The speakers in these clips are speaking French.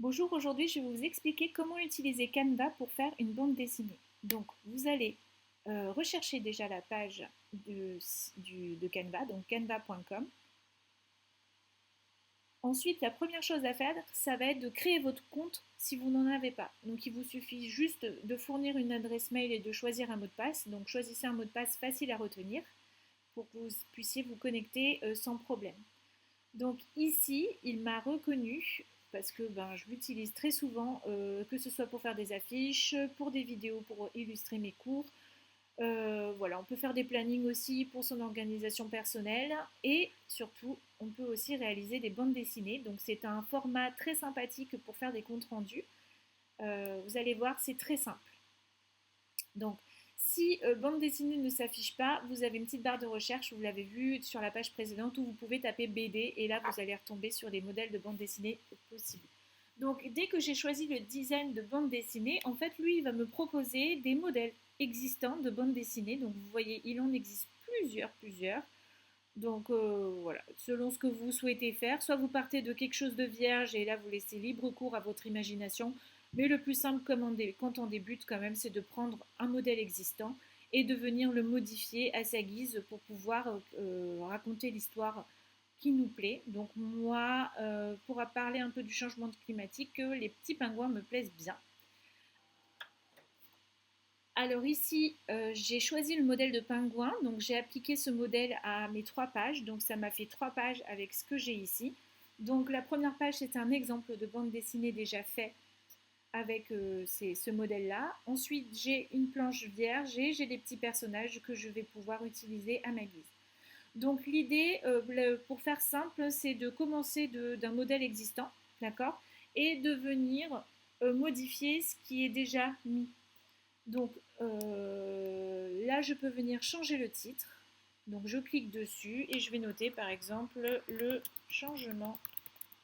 Bonjour, aujourd'hui je vais vous expliquer comment utiliser Canva pour faire une bande dessinée. Donc vous allez rechercher déjà la page de Canva, donc canva.com. Ensuite, la première chose à faire, ça va être de créer votre compte si vous n'en avez pas. Donc il vous suffit juste de fournir une adresse mail et de choisir un mot de passe. Donc choisissez un mot de passe facile à retenir pour que vous puissiez vous connecter sans problème. Donc ici, il m'a reconnu parce que je l'utilise très souvent, que ce soit pour faire des affiches, pour des vidéos, pour illustrer mes cours. Voilà, on peut faire des plannings aussi pour son organisation personnelle et surtout, on peut aussi réaliser des bandes dessinées. Donc c'est un format très sympathique pour faire des comptes rendus. Vous allez voir, c'est très simple. Donc, si bande dessinée ne s'affiche pas, vous avez une petite barre de recherche, vous l'avez vu sur la page précédente, où vous pouvez taper BD et là vous allez retomber sur les modèles de bande dessinée possibles. Donc dès que j'ai choisi le design de bande dessinée, en fait lui il va me proposer des modèles existants de bande dessinée. Donc vous voyez, il en existe plusieurs. Donc voilà, selon ce que vous souhaitez faire, soit vous partez de quelque chose de vierge et là vous laissez libre cours à votre imagination, mais le plus simple quand on débute quand même, c'est de prendre un modèle existant et de venir le modifier à sa guise pour pouvoir raconter l'histoire qui nous plaît. Donc moi, pour parler un peu du changement climatique, les petits pingouins me plaisent bien. Alors ici, j'ai choisi le modèle de pingouin, donc j'ai appliqué ce modèle à mes 3 pages, donc ça m'a fait 3 pages avec ce que j'ai ici. Donc la première page, c'est un exemple de bande dessinée déjà fait avec ce modèle-là. Ensuite, j'ai une planche vierge et j'ai des petits personnages que je vais pouvoir utiliser à ma guise. Donc l'idée, pour faire simple, c'est de commencer d'un modèle existant, d'accord, et de venir modifier ce qui est déjà mis. Donc là, je peux venir changer le titre. Donc je clique dessus et je vais noter par exemple le changement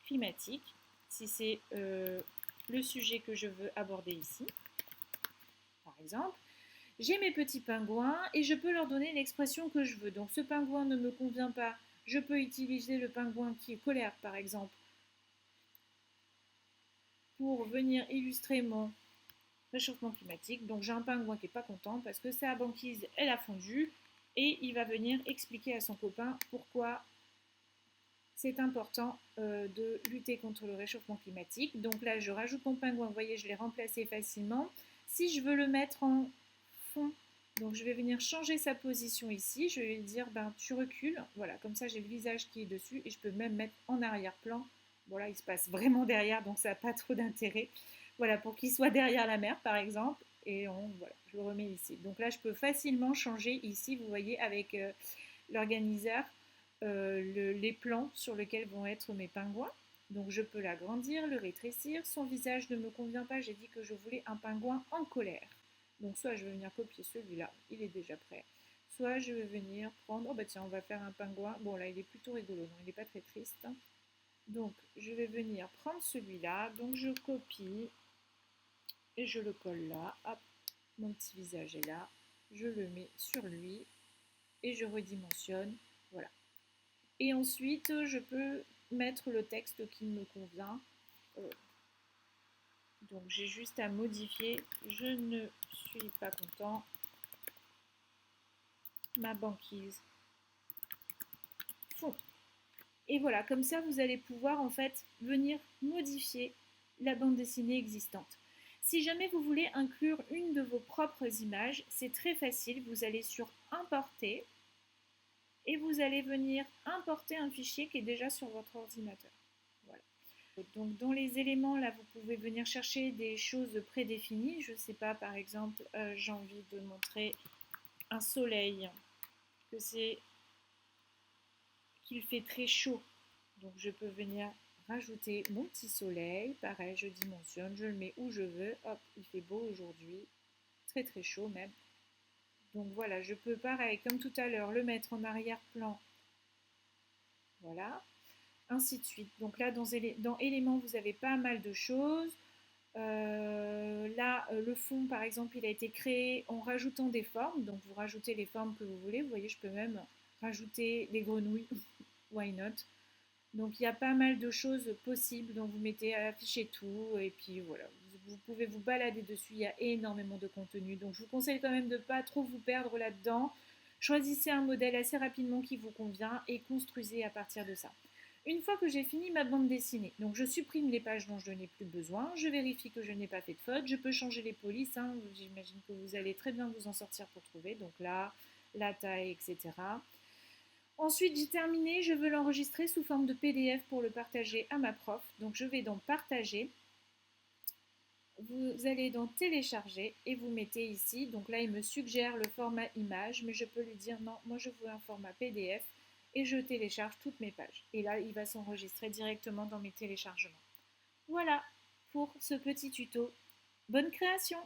climatique, si c'est le sujet que je veux aborder ici, par exemple. J'ai mes petits pingouins et je peux leur donner l'expression que je veux. Donc ce pingouin ne me convient pas, je peux utiliser le pingouin qui est colère par exemple pour venir illustrer mon réchauffement climatique. Donc j'ai un pingouin qui n'est pas content parce que sa banquise elle a fondu et il va venir expliquer à son copain pourquoi c'est important de lutter contre le réchauffement climatique. Donc là je rajoute mon pingouin, vous voyez je l'ai remplacé facilement. Si je veux le mettre en fond, donc je vais venir changer sa position ici, je vais lui dire tu recules, voilà, comme ça j'ai le visage qui est dessus et je peux même mettre en arrière-plan. Voilà, il se passe vraiment derrière donc ça n'a pas trop d'intérêt. Voilà, pour qu'il soit derrière la mer par exemple et voilà, je le remets ici. Donc là je peux facilement changer ici, vous voyez avec l'organiseur les plans sur lesquels vont être mes pingouins. Donc je peux l'agrandir, le rétrécir. Son visage ne me convient pas, j'ai dit que je voulais un pingouin en colère. Donc soit je vais venir copier celui-là, il est déjà prêt. Soit je vais venir prendre, oh bah tiens, on va faire un pingouin. Bon là, il est plutôt rigolo, non, il n'est pas très triste. Donc je vais venir prendre celui-là, donc je copie et je le colle là. Hop, mon petit visage est là. Je le mets sur lui et je redimensionne. Voilà. Et ensuite, je peux mettre le texte qui me convient. Donc j'ai juste à modifier. Je ne suis pas content. Ma banquise fond. Et voilà, comme ça, vous allez pouvoir en fait venir modifier la bande dessinée existante. Si jamais vous voulez inclure une de vos propres images, c'est très facile. Vous allez sur Importer et vous allez venir importer un fichier qui est déjà sur votre ordinateur. Voilà. Donc dans les éléments, là, vous pouvez venir chercher des choses prédéfinies. Je ne sais pas, par exemple, j'ai envie de montrer un soleil, que c'est qu'il fait très chaud. Donc je peux venir rajouter mon petit soleil. Pareil, je dimensionne, je le mets où je veux. Hop, il fait beau aujourd'hui, très très chaud même. Donc voilà, je peux pareil, comme tout à l'heure, le mettre en arrière-plan. Voilà. Ainsi de suite. Donc là, dans éléments, vous avez pas mal de choses. Là, le fond, par exemple, il a été créé en rajoutant des formes. Donc, vous rajoutez les formes que vous voulez. Vous voyez, je peux même rajouter les grenouilles. Why not? Donc il y a pas mal de choses possibles, donc vous mettez afficher tout et puis voilà, vous pouvez vous balader dessus, il y a énormément de contenu. Donc je vous conseille quand même de ne pas trop vous perdre là-dedans. Choisissez un modèle assez rapidement qui vous convient et construisez à partir de ça. Une fois que j'ai fini ma bande dessinée, donc je supprime les pages dont je n'ai plus besoin, je vérifie que je n'ai pas fait de faute, je peux changer les polices, hein, j'imagine que vous allez très bien vous en sortir pour trouver, donc là, la taille, etc. Ensuite, j'ai terminé, je veux l'enregistrer sous forme de PDF pour le partager à ma prof. Donc je vais dans Partager, vous allez dans Télécharger et vous mettez ici. Donc là, il me suggère le format image, mais je peux lui dire non, moi je veux un format PDF et je télécharge toutes mes pages. Et là, il va s'enregistrer directement dans mes téléchargements. Voilà pour ce petit tuto. Bonne création!